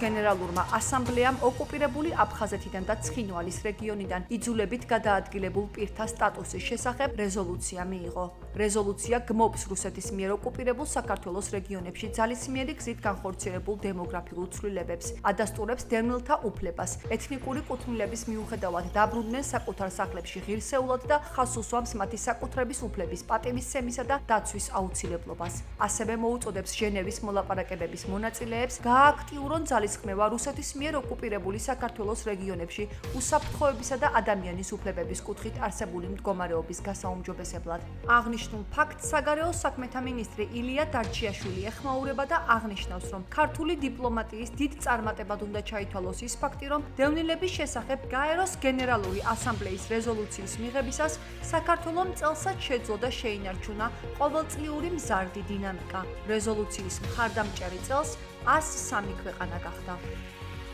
გენერალურმა ასამბლეამ ოკუპირებული აფხაზეთიდან და ცხინვალის რეგიონიდან იძულებით გადაადგილებულ პირთა სტატუსის შესახებ რეზოლუცია მიიღო. რეზოლუცია გმობს რუსეთის მიერ ოკუპირებულ საქართველოს რეგიონებში ძალისმიერი გზით განხორციელებულ დემოგრაფიულ ცვლილებებს, ადასტურებს დევნილთა უფლებას, ეთნიკური კუთვნილების მიუხედავად დაბრუნდნენ საკუთარ სახლებში ღირსეულად და ხაზს უსვამს მათი საკუთრების უფლების პატივისცემისა და დაცვის აუცილებლობას. ასევე მოუწოდებს ჟენევის მოლაპარაკებების მონაწილეებს გააქტიურონ ძალისხმევა რუსეთის მიერ ოკუპირებული საქართველოს რეგიონებში უსაფრთხოებისა და ადამიანის უფლებების კუთხით არსებული მდგომარეობის გასაუმჯობესებლად. აღნიშნულ ფაქტს საგარეო საქმეთა მინისტრი ილია დარჩიაშვილი ეხმაურება და აღნიშნავს, რომ ქართული დიპლომატიის დიდ წარმატებად უნდა ჩაითვალოს ის ფაქტი, რომ დევნილების შესახებ გაეროს გენერალური ასამბლეის რეზოლუციის მიღებისას საქართველომ წელსაც შეძლო და შეინარჩუნა ყოველწლიური მზარდი დინამიკა. რეზოლუციის მხარდამჭერი წელს 103 ქვეყანა გახდა.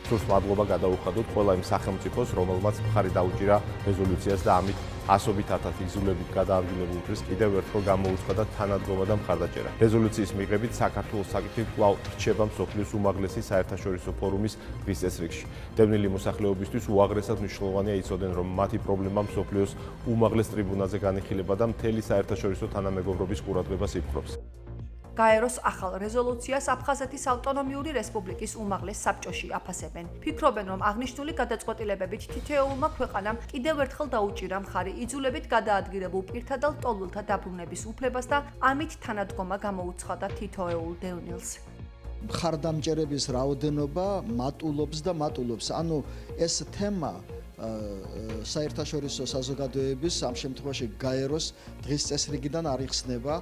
სულს მადლობა გადაუხადოთ ყველა იმ სახელმწიფოს, რომელმაც მხარი დაუჭირა რეზოლუციას და ამით ასობით ათათ იძულებით გადაადგილებულ პირს კიდევ ერთხელ გამოუცხადა თანადგომა და მხარდაჭერა. რეზოლუციის მიღებით საქართველოს საკითხი კვლავ რჩება მსოფლიოს უმაღლესი საერთაშორისო ფორუმის დღის წესრიგში. დევნილი მოსახლეობისთვის უაღრესად მნიშვნელოვანია იცოდნენ, რომ მათი პრობლემა მსოფლიოს უმაღლეს ტრიბუნალზე განიხილება და მთელი საერთაშორისო თანამეგობრობის ყურადღებას იპყრობს. გაეროს ახალ რეზოლუციას აფხაზეთის ავტონომიური რესპუბლიკის უმაღლეს საბჭოში აფასებენ. ფიქრობენ, რომ აღნიშნული გადაწყვეტილებებით თითოეულმა ქვეყანამ კიდევ ერთხელ დაუჭირა მხარი იძულებით გადაადგილებულ პირთა და ლტოლვილთა დაბრუნების უფლებას და ამით თანადგომა გამოუცხადა თითოეულ დევნილს. მხარდამჭერების რაოდენობა მატულობს და მატულობს. ანუ ეს თემა საერთაშორისო საზოგადოების ამ შემთხვევაში გაეროს დღის წესრიგიდან არ იხსნება.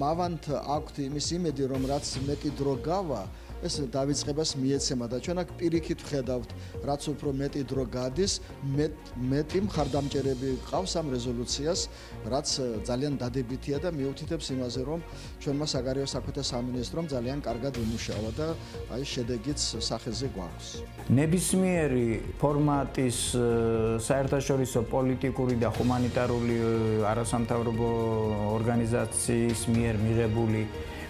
მავანთ აქვთ იმის იმედი, რომ რაც მეტი დრო გავა, ეს დავიწყებას მიეცემა და ჩვენ აქ პირიქით ვხედავთ, რაც უფრო მეტი დრო გადის, მეტი მხარდამჭერები ყავს ამ რეზოლუციას, რაც ძალიან დადებითია და მიუთითებს იმაზე, რომ ჩვენმა საგარეო საქმეთა სამინისტრომ ძალიან კარგად იმუშავა და აი შედეგიც სახეზე გვაქვს. ნებისმიერი ფორმატის საერთაშორისო პოლიტიკური და ჰუმანიტარული არასამთავრობო ორგანიზაციის მიერ მიღებული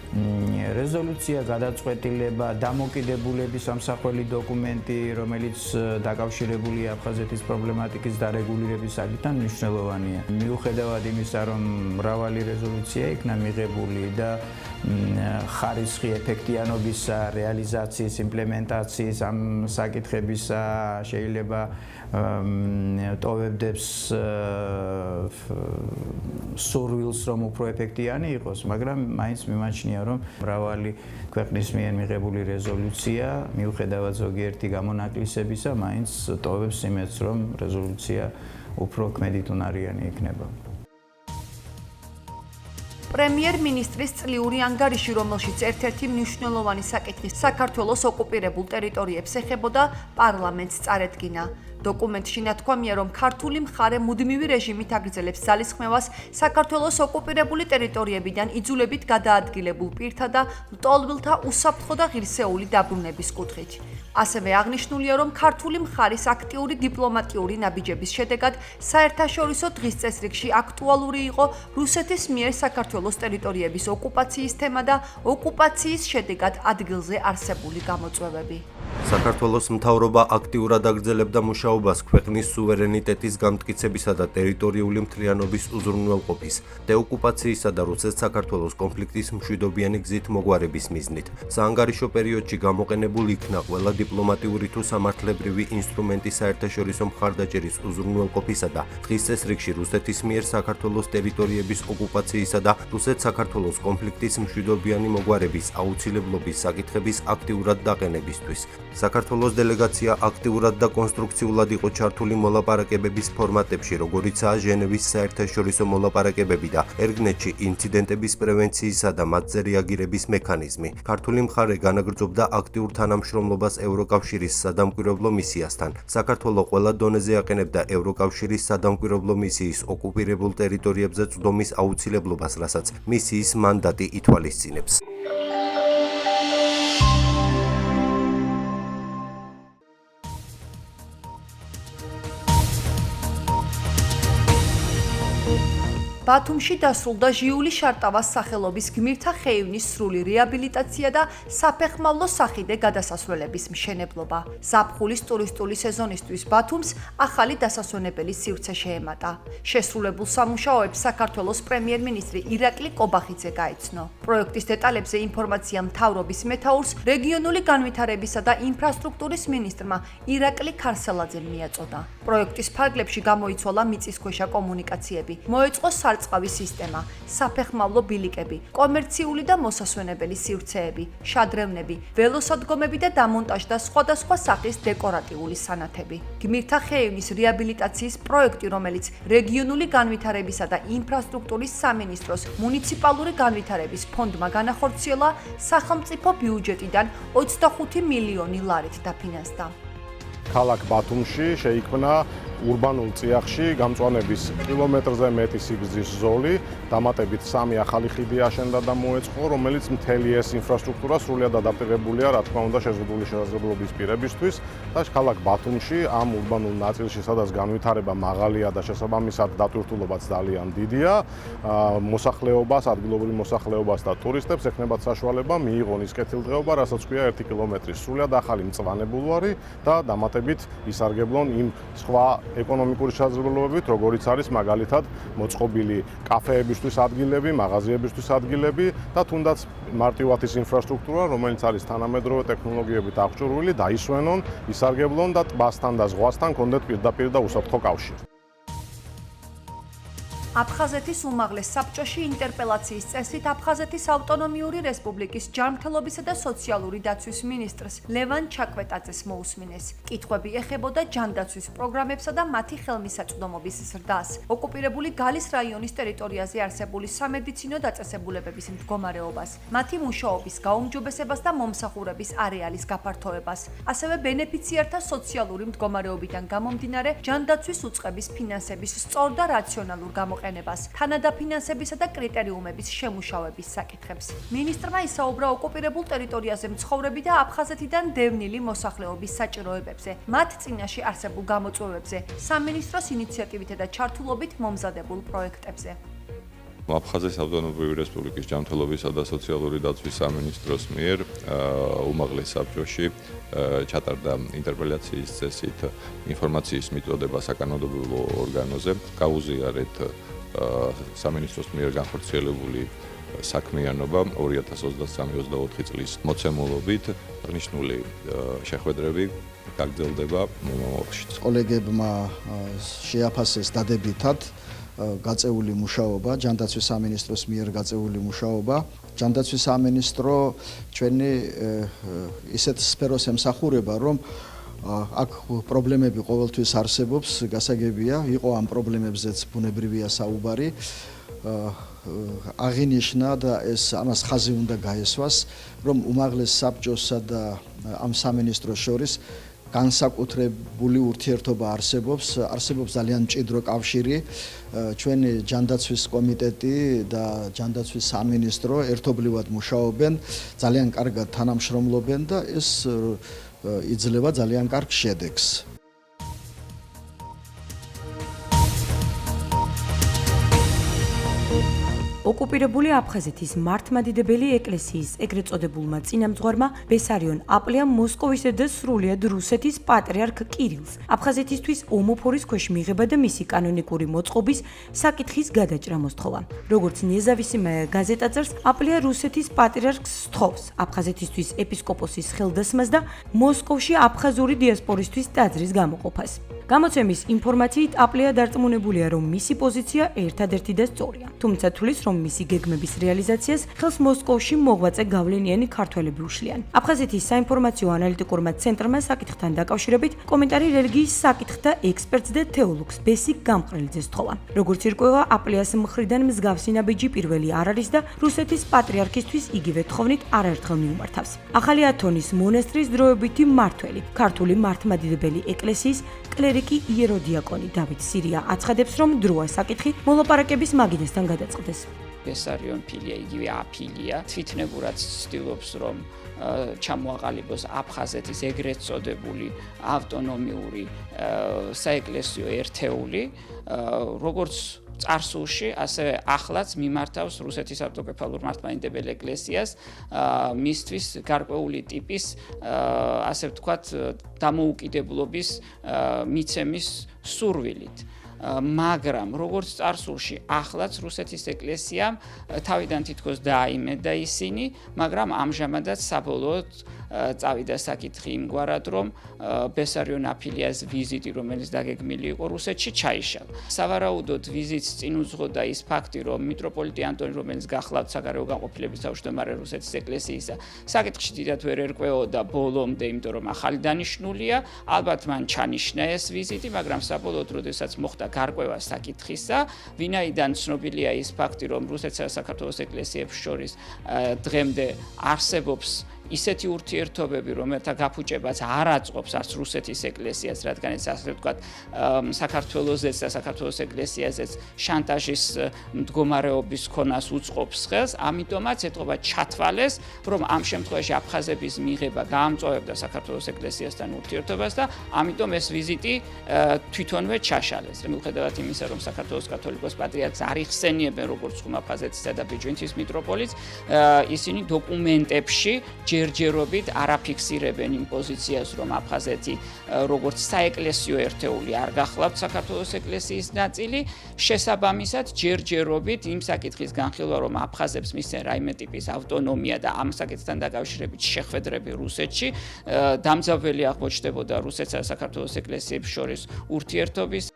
რეზოლუცია, გადაწყვეტილება, დამოკიდებულების ამსახველი დოკუმენტი, რომელიც დაკავშირებულია აფხაზეთის პრობლემატიკის დარეგულირების საკითხთან მნიშვნელოვანია. მიუხედავად იმისა, რომ მრავალი რეზოლუცია იქნა მიღებული და ხარისხი ეფექტიანობისა, რეალიზაციის, იმპლემენტაციის ამ საკითხებისა შეიძლება ტოვებდებს სურვილს, რომ უფრო ეფექტიანი იყოს, მაგრამ მაინც მიმაჩნია, რომ მრავალი ქვეყნის მიერ მიღებული რეზოლუცია, მიუხედავად ზოგიერთი გამონაკლისებისა, მაინც ტოვებს იმედს, რომ რეზოლუცია უფრო ქმედითუნარიანი იქნება. პრემიერ-მინისტრის წლიური ანგარიში, რომელშიც ერთ-ერთი მნიშვნელოვანი საკითხი საქართველოს ოკუპირებულ ტერიტორიებს ეხებოდა, პარლამენტს წარედგინა. დოკუმენტში ნათქვამია, რომ ქართული მხარე მუდმივი რეჟიმით აგრძელებს ძალისხმევას საქართველოს ოკუპირებული ტერიტორიებიდან იძულებით გადაადგილებულ პირთა და ლტოლვილთა უსაფრთხო და ღირსეული დაბრუნების კუთხით. ასევე აღნიშნულია, რომ ქართული მხარის აქტიური დიპლომატიური ნაბიჯების შედეგად საერთაშორისო დღის წესრიგში აქტუალური იყო რუსეთის მიერ საქართველოს ტერიტორიების ოკუპაციის თემა და ოკუპაციის შედეგად ადგილზე არსებული გამოწვევები. საქართველოს მთავრობა აქტიურად აგრძელებდა მუშაობას ქვეყნის სუვერენიტეტის გამტკიცებისა და ტერიტორიული მთლიანობის უზრუნველყოფის, დეოკუპაციისა და რუსეთ-საქართველოს კონფლიქტის მშვიდობიანი გზით მოგვარების მიზნით. საანგარიშო პერიოდში გამოყენებულ იქნა ყველა დიპლომატიური თუ სამართლებრივი ინსტრუმენტი საერთაშორისო მხარდაჭერის უზრუნველყოფისა და დღის წესრიგში რუსეთის მიერ საქართველოს ტერიტორიების ოკუპაციისა და რუსეთ-საქართველოს კონფლიქტის მშვიდობიანი მოგვარების აუცილებლობის საკითხების აქტიურად დაყენებისთვის. საქართველოს დელეგაცია აქტიურად და კონსტრუქციულად იყო ჩართული მოლაპარაკებების ფორმატებში, როგორიცაა ჟენევის საერთაშორისო მოლაპარაკებები და ერგნეთში ინციდენტების პრევენციისა და მათზე რეაგირების მექანიზმი. ქართული მხარე განაგრძობდა აქტიურ თანამშრომლობას ევროკავშირის სადამკვირვებლო მისიასთან. საქართველო ყველა დონეზე აყენებდა ევროკავშირის სადამკვირვებლო მისიის ოკუპირებულ ტერიტორიებზე წვდომის აუცილებლობას, რასაც მისიის მანდატი ითვალისწინებს. ბათუმში დასრულდა ჟიული შარტავას სახელობის გმირთა ხეივნის სრული რეაბილიტაცია და საფეხმავლო სახიდე გადასასვლელების მშენებლობა. ზაფხულის ტურისტული სეზონისთვის ბათუმს ახალი დასასვენებელი სივრცე შეემატა. შესრულებულ სამუშაოებს საქართველოს პრემიერ-მინისტრი ირაკლი კობახიძე გაეცნო. პროექტის დეტალებზე ინფორმაცია მთავრობის მეთაურს რეგიონული განვითარებისა და ინფრასტრუქტურის მინისტრმა ირაკლი ქარსელაძემ მიაწოდა. პროექტის ფარგლებში გამოიცვალა მიწისქვეშა კომუნიკაციები, მოეწყო სარწყავი სისტემა, საფეხმავლო ბილიკები, კომერციული და მოსასვენებელი სივრცეები, შადრევნები, ველოსადგომები და დამონტაჟდა სხვადასხვა სახის დეკორატიული სანათები. გმირთა ხეივნის რეაბილიტაციის პროექტი, რომელიც რეგიონული განვითარებისა და ინფრასტრუქტურის სამინისტროს მუნიციპალური განვითარების ფონდმა განახორციელა, სახელმწიფო ბიუჯეტიდან 25 მილიონი ლარით დაფინანსდა. ქალაქ ბათუმში შეიქმნა ურბანულ წიაღში გამწვანების კილომეტრზე მეტი სიგრძის ზოლი, დამატებით 3 ახალი ხიდი აშენდა და მოეწყო, რომელიც მთელი ეს ინფრასტრუქტურა სრულად ადაპტირებულია, რა თქმა უნდა, შეზღუდული შესაძლებლობის პირებისთვის და ქალაქ ბათუმში ამ ურბანულ ნაწილში, სადაც განვითარება მაღალია და შესაბამისად დატვირთულობაც ძალიან დიდია, მოსახლეობას, ადგილობრივ მოსახლეობას და ტურისტებს ექნებათ საშუალება მიიღონ ის კეთილდღეობა, რასაც ქვია 1 კილომეტრის სრულად ახალი მწვანე ბულვარი და დამატებით ისარგებლონ იმ სხვა ეკონომიკური შესაძლებლობებით, როგორიც არის მაგალითად მოწყობილი კაფეებისთვის ადგილები, მაღაზიებისთვის ადგილები და თუნდაც მარტივად ის ინფრასტრუქტურა, რომელიც არის თანამედროვე ტექნოლოგიებით აღჭურვილი, დაისვენონ, ისარგებლონ და ტბასთან და ზღვასთან კონდეთ პირდაპირ და უსაფრთხო კავშირი. აფხაზეთის უმაღლეს საბჭოში ინტერპელაციის წესით აფხაზეთის ავტონომიური რესპუბლიკის ჯანმრთელობისა და სოციალური დაცვის მინისტრს ლევან ჩაკვეტაძეს მოусმინეს. კითხვები ეხებოდა ჯანდაცვის პროგრამებსა და მათი ხელმისაწვდომობის ზრდას, ოკუპირებული გალის რაიონის ტერიტორიაზე არსებული სამედიცინო დაწესებულებების მდგომარეობას, მათი მუშაობის გაუმჯობესებას და მომსახურების არეალის გაფართოებას, ასევე ბენეფიციართა სოციალური მდგომარეობიდან გამომდინარე ჯანდაცვის უწყების ფინანსების სწორ და რაციონალურ გამოყენებას, თანადაფინანსებისა და კრიტერიუმების შემუშავების საკითხებს. მინისტრმა ისაუბრა ოკუპირებულ ტერიტორიაზე მცხოვრები და აფხაზეთიდან დევნილი მოსახლეობის საჭიროებებზე, მათ წინაშე არსებულ გამოწვევებზე, სამინისტროს ინიციატივითა და ჩართულობით მომზადებულ პროექტებზე. აფხაზეთის ავტონომიური რესპუბლიკის ჯანმრთელობისა და სოციალური დაცვის სამინისტროს მიერ უმაღლეს საბჭოში ჩატარდა ინტერპელაციის წესით ინფორმაციის მიწოდება საკანონმდებლო ორგანოზე. გაუზიარეთ სამინისტროს მიერ განხორციელებული საქმიანობა 2023-24 წლის მოცემულობით აღნიშნული შეხვედრები გაგრძელდება მომავალშიც. კოლეგებმა შეაფასეს დადებითად გაწეული მუშაობა, ჯანდაცვის სამინისტროს მიერ გაწეული მუშაობა. ჯანდაცვის სამინისტრო ჩვენი ისეთ სფეროს ემსახურება, რომ აქ პრობლემები ყოველთვის არსებობს, გასაგებია, იყო ამ პრობლემებზეც ბუნებრივია საუბარი. აღინიშნა და ეს ამას ხაზი უნდა გაესვას, რომ უმაღლეს საბჭოსა და ამ სამინისტროს შორის განსაკუთრებული ურთიერთობა არსებობს ძალიან მჭიდრო კავშირი. ჩვენი ჯანდაცვის კომიტეტი და ჯანდაცვის სამინისტრო ერთობლივად მუშაობენ, ძალიან კარგად თანამშრომლობენ და ეს იძლევა ძალიან კარგ შედეგს. ოკუპირებული აფხაზეთის მართლმადიდებელი ეკლესიის ეგრეთ წოდებულმა წინამძღვარმა ბესარიონ აპლიამ მოსკოვისა და სრულიად რუსეთის პატრიარქ კირილს აფხაზეთისთვის ომოფორის ქვეშ მიღება და მისი კანონიკური მოწყობის საკითხის გადაჭრა მოსთხოვა. როგორც ნეზავისიმე გაზეტა წერს, აპლია რუსეთის პატრიარქს სთხოვს აფხაზეთისთვის ეპისკოპოსის ხელდასმას და მოსკოვში აფხაზური დიასპორისთვის ტაძრის გამოყოფას. გამოცემის ინფორმაციით აპლია დარწმუნებულია, რომ მისი პოზიცია ერთადერთი და სწორია. თუმცა თulis, რომ მისი გეგმების რეალიზაციას ხელს მოსკოვში მოღვაწე გავლენიანი ქართველები უშლიან. აფხაზეთის საინფორმაციო ანალიტიკურმა ცენტრმა საკითხთან დაკავშირებით კომენტარი რელიგიის საკითხთა ექსპერტს და თეოლოგს ბესიკ გამყრელიძეს სთხოვა. როგორც ირკვევა, აპლიას მხრიდან მსგავსი ნაბიჯი პირველი არ არის და რუსეთის პატრიარქისთვის იგივე თხოვნით არაერთხელ მიუმართავს. ახალი ათონის მონასტრის დროებითი მმართველი, ქართული მართლმადიდებელი ეკლესიის კლერიკი იეროდიაკონი დავით სირია აცხადებს, რომ დროა საკითხი მოლაპარაკების მაგიდასთან გადაწყდეს. ბესარიონ ფილია, იგივე აფილია, თვითნებურად ცდილობს, რომ ჩამოაყალიბოს აფხაზეთის ეგრეთ წოდებული ავტონომიური საეკლესიო ერთეული, როგორც წარსულში, ასევე ახლაც მიმართავს რუსეთის ავტოკეფალურ მართლმადიდებელ ეკლესიას მისთვის გარკვეული ტიპის, ასე ვთქვათ, დამოუკიდებლობის მიცემის სურვილით. მაგრამ როგორც წარსულში ახლაც რუსეთის ეკლესიამ თავიდან თითქოს დააიმედა ისინი, მაგრამ ამჟამადაც საბოლოოდ წავიდა საკითხი იმგვარად, რომ ბესარიონ აფილიას ვიზიტი, რომელიც დაგეგმილი იყო რუსეთში, ჩაიშალა. სავარაუდოდ ვიზიტს წინ უძღოდა ის ფაქტი, რომ მიტროპოლიტი ანტონი, რომელიც გახლავთ საგარეო განყოფილების თავმჯდომარე რუსეთის ეკლესიისა, საკითხში დიდად ვერ ერკვეოდა ბოლომდე, იმიტომ რომ ახალი დანიშნულია, ალბათ მან ჩანიშნა ეს ვიზიტი, მაგრამ საბოლოოდ, როდესაც მოხდა გარკვევა საკითხისა, ვინაიდან ცნობილია ის ფაქტი, რომ რუსეთსა და საქართველოს ეკლესიებს შორის დღემდე არსებობს ისეთი ურთიერთობები, რომელთა გაფუჭებაც არ აწყობს არც რუსეთის ეკლესიას, რადგან ეს ასე ვთქვათ, საქართველოსზეც და საქართველოს ეკლესიაზეც შანტაჟის მდგომარეობის ქონას უწყობს ხელს, ამიტომაც ეთყობა ჩათვალეს, რომ ამ შემთხვევაში აფხაზების მიღება გაამწვავებდა საქართველოს ეკლესიასთან ურთიერთობას და ამიტომ ეს ვიზიტი თვითონვე ჩაშალეს. მიუხედავად იმისა, რომ საქართველოს კათოლიკოს პატრიარქს არ იხსენიებენ როგორც ხუმაფხაზეთისა და ბიჯვინთის მიტროპოლიტს, ისინი დოკუმენტებში ჯერჯერობით არაფიქსირებენ იმ პოზიციას, რომ აფხაზეთი როგორც საეკლესიო ერთეული არ გახლავთ საქართველოს ეკლესიის ნაწილი, შესაბამისად ჯერჯერობით იმ საკითხის განხილვა, რომ აფხაზებს მისცენ რაიმე ტიპის ავტონომია და ამ საკითხთან დაკავშირებით შეხვედრები რუსეთში, დამძაბველი აღმოჩნდებოდა რუსეთსა და საქართველოს ეკლესიებს შორის ურთიერთობის.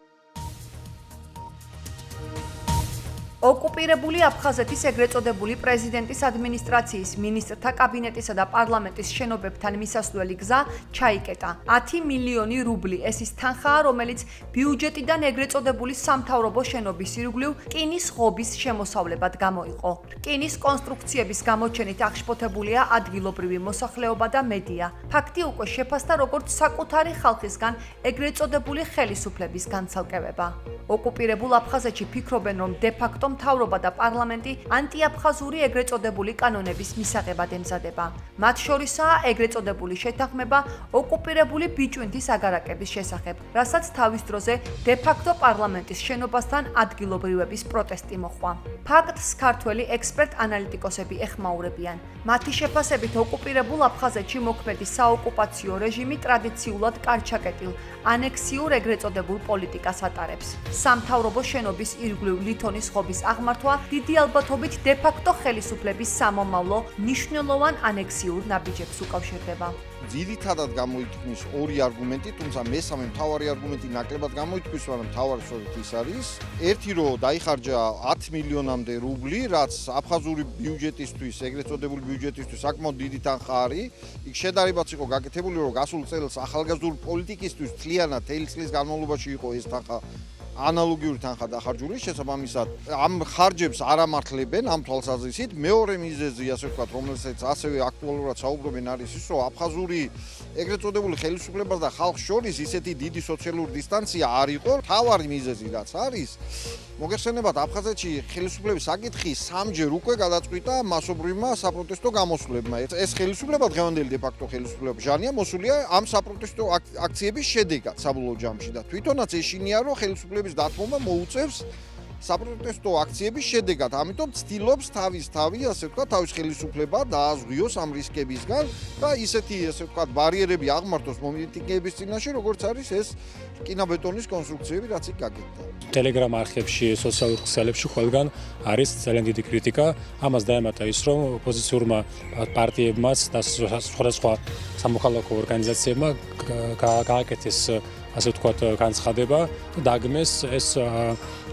ოკუპირებული აფხაზეთის ეგრეთ წოდებული პრეზიდენტის ადმინისტრაციის, მინისტრთა კაბინეტისა და პარლამენტის შენობებთან მისასვლელი გზა ჩაიკეტა. 10 მილიონი რუბლი ეს ის თანხაა, რომელიც ბიუჯეტიდან ეგრეთ წოდებული სამთავრობო შენობის ირგვლივ რკინის ღობის შემოსავლებად გამოიყო. რკინის კონსტრუქციების გამოჩენით აღშფოთებულია ადგილობრივი მოსახლეობა და მედია. ფაქტი უკვე შეფასდა როგორც საკუთარი ხალხისგან ეგრეთ წოდებული ხელისუფლების განცალკევება. ოკუპირებულ აფხაზეთში ფიქრობენ, რომ დე-ფაქტო მთავრობა და პარლამენტი ანტიაფხაზური ეგრეთ წოდებული კანონების მისაღებად ემზადება. მათ შორისაა ეგრეთ წოდებული შეთანხმება ოკუპირებული ბიჭვინთის აგარაკების შესახებ, რასაც თავის დროზე დე-ფაქტო პარლამენტის შენობასთან ადგილობრივების პროტესტი მოჰყვა. ფაქტს ქართველი ექსპერტ-ანალიტიკოსები ეხმაურებიან. მათი შეფასებით ოკუპირებულ აფხაზეთში მოქმედი საოკუპაციო რეჟიმი ტრადიციულად კარჩაკეტილ ანექსიურ ეგრეთ წოდებულ პოლიტიკას ატარებს. სამთავრობო შენობის ირგვლივ ლითონის ღობის აღმართვა დიდი ალბათობით დე-ფაქტო ხელისუფლების სამომავლო მნიშვნელოვან ანექსიურ ნაბიჯებს უკავშირდება. ძირითადად გამოითქმის ორი არგუმენტი, თუმცა მესამე მთავარი არგუმენტი ნაკლებად გამოითქმის, მაგრამ მთავარი სწორედ ის არის. ერთი რომ დაიხარჯა 10 მილიონამდე რუბლი, რაც აფხაზური ბიუჯეტისთვის, ეგრეთ წოდებული ბიუჯეტისთვის საკმაოდ დიდი თანხა არის. იქ შედარებაც იყო გაკეთებული, რომ გასულ წელს ახალგაზრდული პოლიტიკისთვის მთლიანად 10 წლის განმავლობაში იყო ეს თანხა ანალოგიური თანხა დახარჯული, შესაბამისად ამ ხარჯებს არ ამართლებენ ამ თვალსაზრისით. მეორე მიზეზი, ასე ვთქვათ, რომელსაც ასევე აქტუალურად საუბრობენ, არის ის, რომ აფხაზური ეგრეთ წოდებული ხელისუფლება და ხალხს შორის ისეთი დიდი სოციალური დისტანცია არ იყო. მთავარი მიზეზი რაც არის, მოგეხსენებათ, აფხაზეთში ხელისუფლების საკითხი სამჯერ უკვე გადაწყვიტა მასობრივმა საპროტესტო გამოსვლებმა. ეს ხელისუფლება დღევანდელი დე-ფაქტო ხელისუფლება ჟანია მოსულია ამ საპროტესტო აქციების შედეგად საბოლოო ჯამში და თვითონაც ეშინია, რომ ხელისუფლების დათმობა მოუწევს საპროტესტო აქციების შედეგად. ამიტომ ცდილობს თავი, ასე ვთქვათ, თავის ხელისუფლება დააზღვიოს ამ რისკებისგან და ისეთი, ასე ვთქვათ, ბარიერები აღმართოს მომიტინგეების წინაშე, როგორც არის ეს რკინაბეტონის კონსტრუქციები, რაც იქ გაკეთდა. Telegram არხებში, სოციალურ ქსელებში ყველგან არის ძალიან დიდი კრიტიკა. ამას დაემატა ის, რომ ოპოზიციურმა პარტიებმაც და სხვადასხვა სამოქალაქო ორგანიზაციებმა გააკეთეს, ასე ვთქვათ, განცხადება და დაგმეს ეს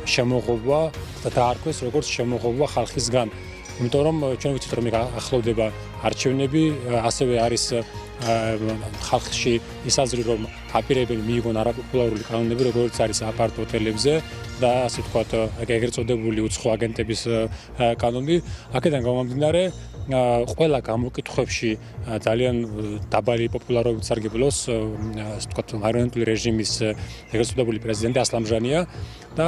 შემოღობა და დაარქვეს როგორც შემოღობა ხალხისგან. იმიტომ რომ ჩვენ ვიცით, რომ ახლოვდება არჩევნები, ასევე არის ხალხში ის აზრი, რომ აპირებენ მიიღონ არაპოპულარული კანონები, როგორც არის აპარტ ოტელებზე და ასე ვთქვათ, ეგრეთ წოდებული უცხო აგენტების კანონი. აქედან გამომდინარე, ყველა გამოკითხვებში ძალიან დაბალი პოპულარობით სარგებლობს, ასე ვთქვათ, მარიონეტული რეჟიმის ეგრეთ წოდებული პრეზიდენტი ასლამჟანია და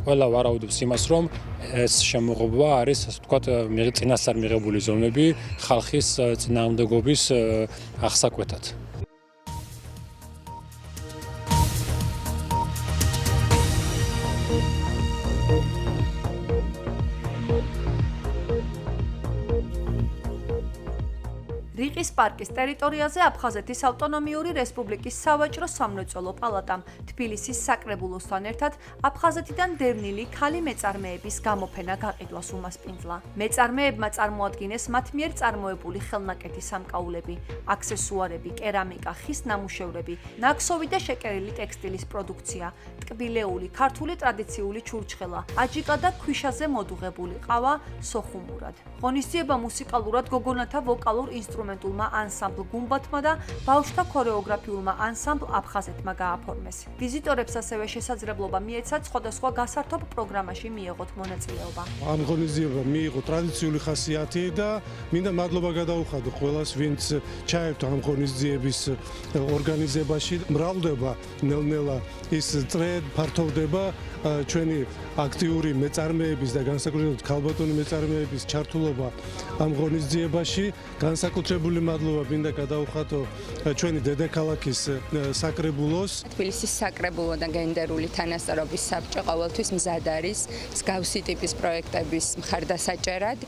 ყველა ვარაუდობს იმას, რომ ეს შემოღობა არის, ასე ვთქვათ, წინასწარ მიღებული ზომები ხალხის წინააღმდეგობის აღსაკვეთად. ტიყის პარკის ტერიტორიაზე აფხაზეთის ავტონომიური რესპუბლიკის სავაჭრო სამრეწველო პალატამ თბილისის საკრებულოსთან ერთად აფხაზეთიდან დევნილი ქალი მეწარმეების გამოფენა გაყიდვას უმასპინძლა. მეწარმეებმა წარმოადგინეს მათ მიერ წარმოებული ხელნაკეთი სამკაულები, აქსესუარები, კერამიკა, ხის ნამუშევრები, ნაქსოვი და შეკერილი ტექსტილის პროდუქცია, ტკბილეული, ქართული ტრადიციული ჩურჩხელა, აჯიკა და ქვიშაზე მოდუღებული ყავა სოხუმურად. ღონისძიება მუსიკალურად გოგონათა ვოკალურ-ინსტრუმენტულმა ანსამბლ გუმბათმა და ბავშვთა ქორეოგრაფიულმა ანსამბლ აფხაზეთმა გააფორმეს. ვიზიტორებს ასევე შესაძლებლობა მიეცათ სხვადასხვა გასართობ პროგრამაში მიეღოთ მონაწილეობა. ამ ღონისძიებამ მიიღო ტრადიციული ხასიათი და მინდა მადლობა გადაუხადო ყველას, ვინც ჩაერთო ამ ღონისძიების ორგანიზებაში. მრავლდება ნელ-ნელა ის წრე, ფართოვდება ჩვენი აქტიური მეწარმეების და განსაკუთრებით ქალბატონი მეწარმეების ჩართულობა ამ ღონისძიებაში. განსაკუთრებული მადლობა მინდა გადაუხადო ჩვენი დედაქალაქის საკრებულოს. თბილისის საკრებულო და გენდერული თანასწორობის საბჭო ყოველთვის მზად არის მსგავსი ტიპის პროექტების მხარდასაჭერად.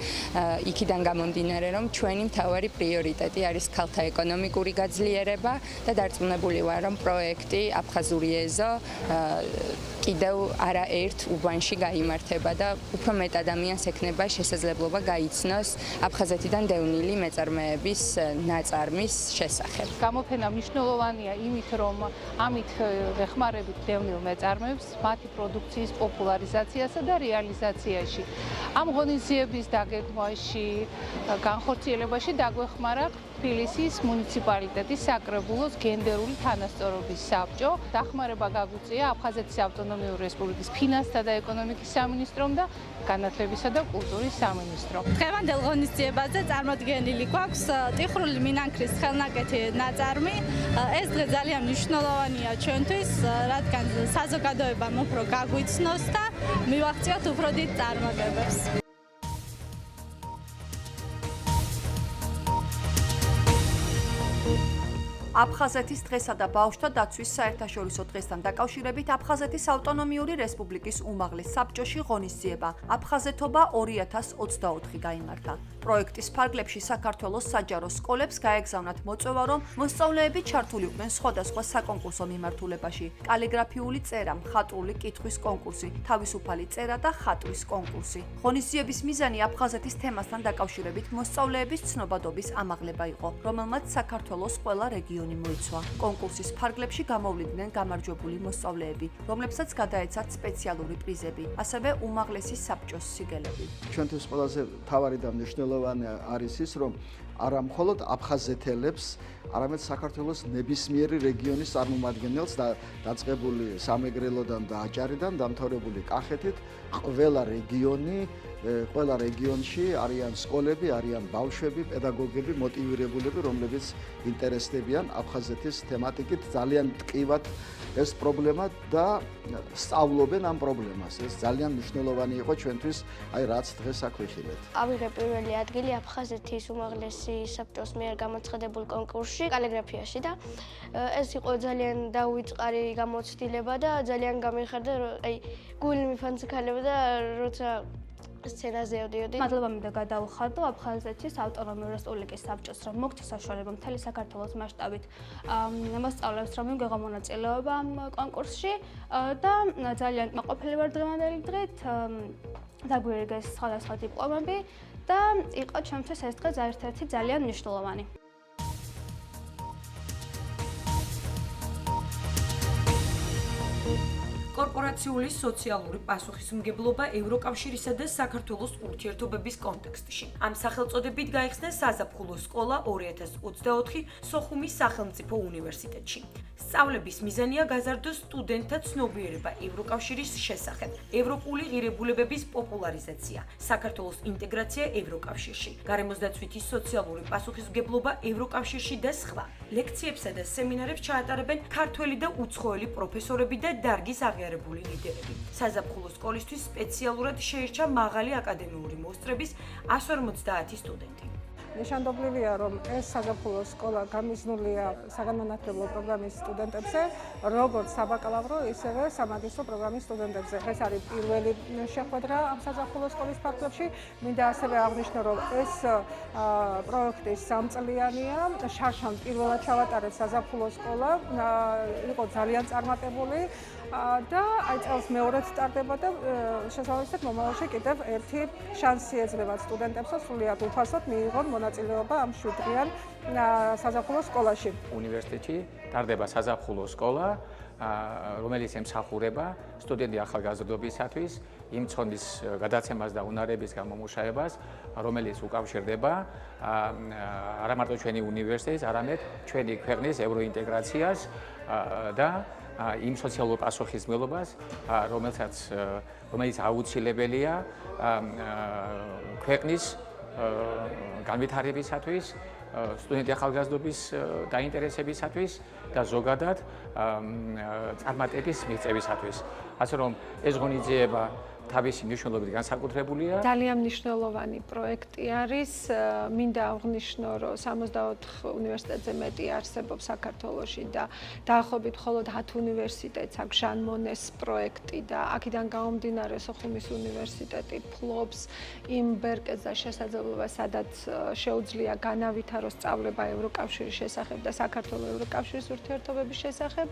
იქიდან გამომდინარე, რომ ჩვენი მთავარი პრიორიტეტი არის ქალთა ეკონომიკური გაძლიერება და დარწმუნებული ვარ, რომ პროექტი აფხაზური ეზო კიდევ არაერთ უბანში გაიმართება და უფრო მეტ ადამიანს ექნება შესაძლებლობა გაიცნოს აფხაზეთიდან დევნილი მეწარმეების ნაწარმის შესახებ. გამოფენა მნიშვნელოვანია იმით, რომ ამით ვეხმარებით დევნილ მეწარმეებს მათი პროდუქციის პოპულარიზაციასა და რეალიზაციაში. ამ ღონისძიების დაგეგმვაში, განხორციელებაში დაგვეხმარა თბილისის მუნიციპალიტეტის საკრებულოს გენდერული თანასწორობის საბჭო. დახმარება გაგვიწია აფხაზეთის ავტონომიური რესპუბლიკის ფინანსთა და ეკონომიკის სამინისტრომ და განათლებისა და კულტურის სამინისტრომ. დღევანდელ ღონისძიებაზე წარმოდგენილი გვაქვს ტიხრული მინანქრის ხელნაკეთი ნაწარმი. ეს დღე ძალიან მნიშვნელოვანია ჩვენთვის, რადგან საზოგადოებამ უფრო გაგვიცნოს და მივაღწიოთ უფრო დიდ წარმატებებს. აფხაზეთის დღესა და ბავშვთა დაცვის საერთაშორისო დღესთან დაკავშირებით აფხაზეთის ავტონომიური რესპუბლიკის უმაღლეს საბჭოში ღონისძიება აფხაზეთობა 2024 გაიმართა. პროექტის ფარგლებში საქართველოს საჯარო სკოლებს გაეგზავნათ მოწვევა, რომ მოსწავლეები ჩართულიყვნენ სხვადასხვა საკონკურსო მიმართულებაში: კალიგრაფიული წერა, მხატვრული კითხვის კონკურსი, თავისუფალი წერა და ხატვის კონკურსი. ღონისძიების მიზანი აფხაზეთის თემასთან დაკავშირებით მოსწავლეების ცნობადობის ამაღლება იყო, რომელმაც საქართველოს ყველა რეგიონი მოიცვა. კონკურსის ფარგლებში გამოვლიდნენ გამარჯვებული მოსწავლეები, რომლებსაც გადაეცათ სპეციალური პრიზები, ასევე უმაღლესი საბჭოს სიგელები. ჩვენთვის ყველაზე მთავარი და მნიშვნელოვანი არის ის, რომ არა მხოლოდ აფხაზეთელებს, არამედ საქართველოს ნებისმიერი რეგიონის წარმომადგენელს და დაწყებული სამეგრელოდან და აჭარიდან დამთავრებული კახეთით ყველა რეგიონში არიან სკოლები, არიან ბავშვები, პედაგოგები, მოტივირებულები, რომლებიც ინტერესდებიან აფხაზეთის თემატიკით, ძალიან ტკივად ეს პრობლემა და სწავლობენ ამ პრობლემას. ეს ძალიან მნიშვნელოვანი იყო ჩვენთვის, აი რაც დღეს აქ ვიხილეთ. ავიღე პირველი ადგილი აფხაზეთის უმაღლესი საბჭოს მიერ გამოცხადებულ კონკურსში კალიგრაფიაში და ეს იყო ძალიან დაუვიწყარი გამოცდილება და ძალიან გამიხარდა, აი გული მიფანცქალება და როცა სცენაზე ავდიოდი. მადლობა მინდა გადაუხადო აფხაზეთის ავტონომიური რესპუბლიკის საბჭოს, რომ მოგცა საშუალება მთელი საქართველოს მასშტაბით მოსწავლეებს, რომ მიიღო მონაწილეობა ამ კონკურსში და ძალიან მაყოფილი ვარ დღევანდელი დღით. დაგვირიგეს სხვადასხვა დიპლომები და იყო ჩემთვის ეს დღე ერთ-ერთი ძალიან მნიშვნელოვანი. კორპორაციული სოციალური პასუხისმგებლობა ევროკავშირისა და საქართველოს ურთიერთობების კონტექსტში. ამ სახელწოდებით გაიხსნა საზაფხულო სკოლა 2024 სოხუმის სახელმწიფო უნივერსიტეტში. სწავლების მიზანია გაზარდოს სტუდენტთა ცნობიერება ევროკავშირის შესახებ, ევროპული ღირებულებების პოპულარიზაცია, საქართველოს ინტეგრაცია ევროკავშირში, გარემოსდაცვითი სოციალური პასუხისმგებლობა ევროკავშირში და სხვა. ლექციებსა და სემინარებს ჩაატარებენ ქართველი და უცხოელი პროფესორები და დარგის აღიარებული ლიდერები. საზაფხულო სკოლისთვის სპეციალურად შეირჩა მაღალი აკადემიური მოსწრების 150 სტუდენტი. ნიშანდობლივია, რომ ეს საზაფხულო სკოლა გამიზნულია საგანმანათლებლო პროგრამის სტუდენტებზე, როგორც საბაკალავრო, ისევე სამაგისტრო პროგრამის სტუდენტებზე. ეს არის პირველი შეხვედრა ამ საზაფხულო სკოლის ფარგლებში. მინდა ასევე აღვნიშნო, რომ ეს პროექტი 3 წლიანია. შარშან პირველად ჩავატარეთ საზაფხულო სკოლა, იყო ძალიან წარმატებული და აი წელს მეორედ სტარდება და შესაბამისად მომავალში კიდევ ერთი შანსი ეძლევა სტუდენტებს სრულიად უფასოდ მიიღონ მონაწილეობა ამ 7 დღიან საზაფხულო სკოლაში. უნივერსიტეტში ტარდება საზაფხულო სკოლა, რომელიც ემსახურება სტუდენტი ახალგაზრდობისათვის იმ ცოდნის გადაცემას და უნარების გამომუშავებას, რომელიც უკავშირდება არა მარტო ჩვენი უნივერსიტეტის, არამედ ჩვენი ქვეყნის ევროინტეგრაციას და იმ სოციალურ პასუხისმგებლობას, რომელიც აუცილებელია ქვეყნის განვითარებისათვის, სტუდენტი ახალგაზრდობის დაინტერესებისათვის და ზოგადად წარმატების მიღწევისათვის. ასე რომ ეს ღონისძიება თავისი მნიშვნელობით განსაკუთრებულია. ძალიან მნიშვნელოვანი პროექტი არის. მინდა აღვნიშნო, რომ 64 უნივერსიტეტზე მეტი არსებობს საქართველოში და დაახლოებით მხოლოდ 10 უნივერსიტეტს აქვს ჟან მონეს პროექტი და აქედან გამომდინარე სოხუმის უნივერსიტეტი ფლობს იმ ბერკეტს და შესაძლებლობას, სადაც შეუძლია განავითაროს სწავლება ევროკავშირის შესახებ და საქართველოს ევროკავშირის ურთიერთობების შესახებ.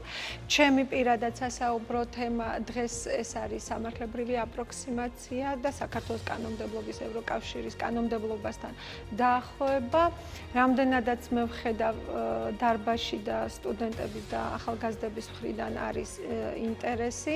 ჩემი პირადად სასაუბრო თემა დღეს ეს არის სამართლებრივი აპროქსიმაცია და საქართველოს კანონმდებლობის ევროკავშირის კანონმდებლობასთან დაახლოება. რამდენადაც მე ვხედავ დარბაზში და სტუდენტების და ახალგაზრდების მხრიდან არის ინტერესი.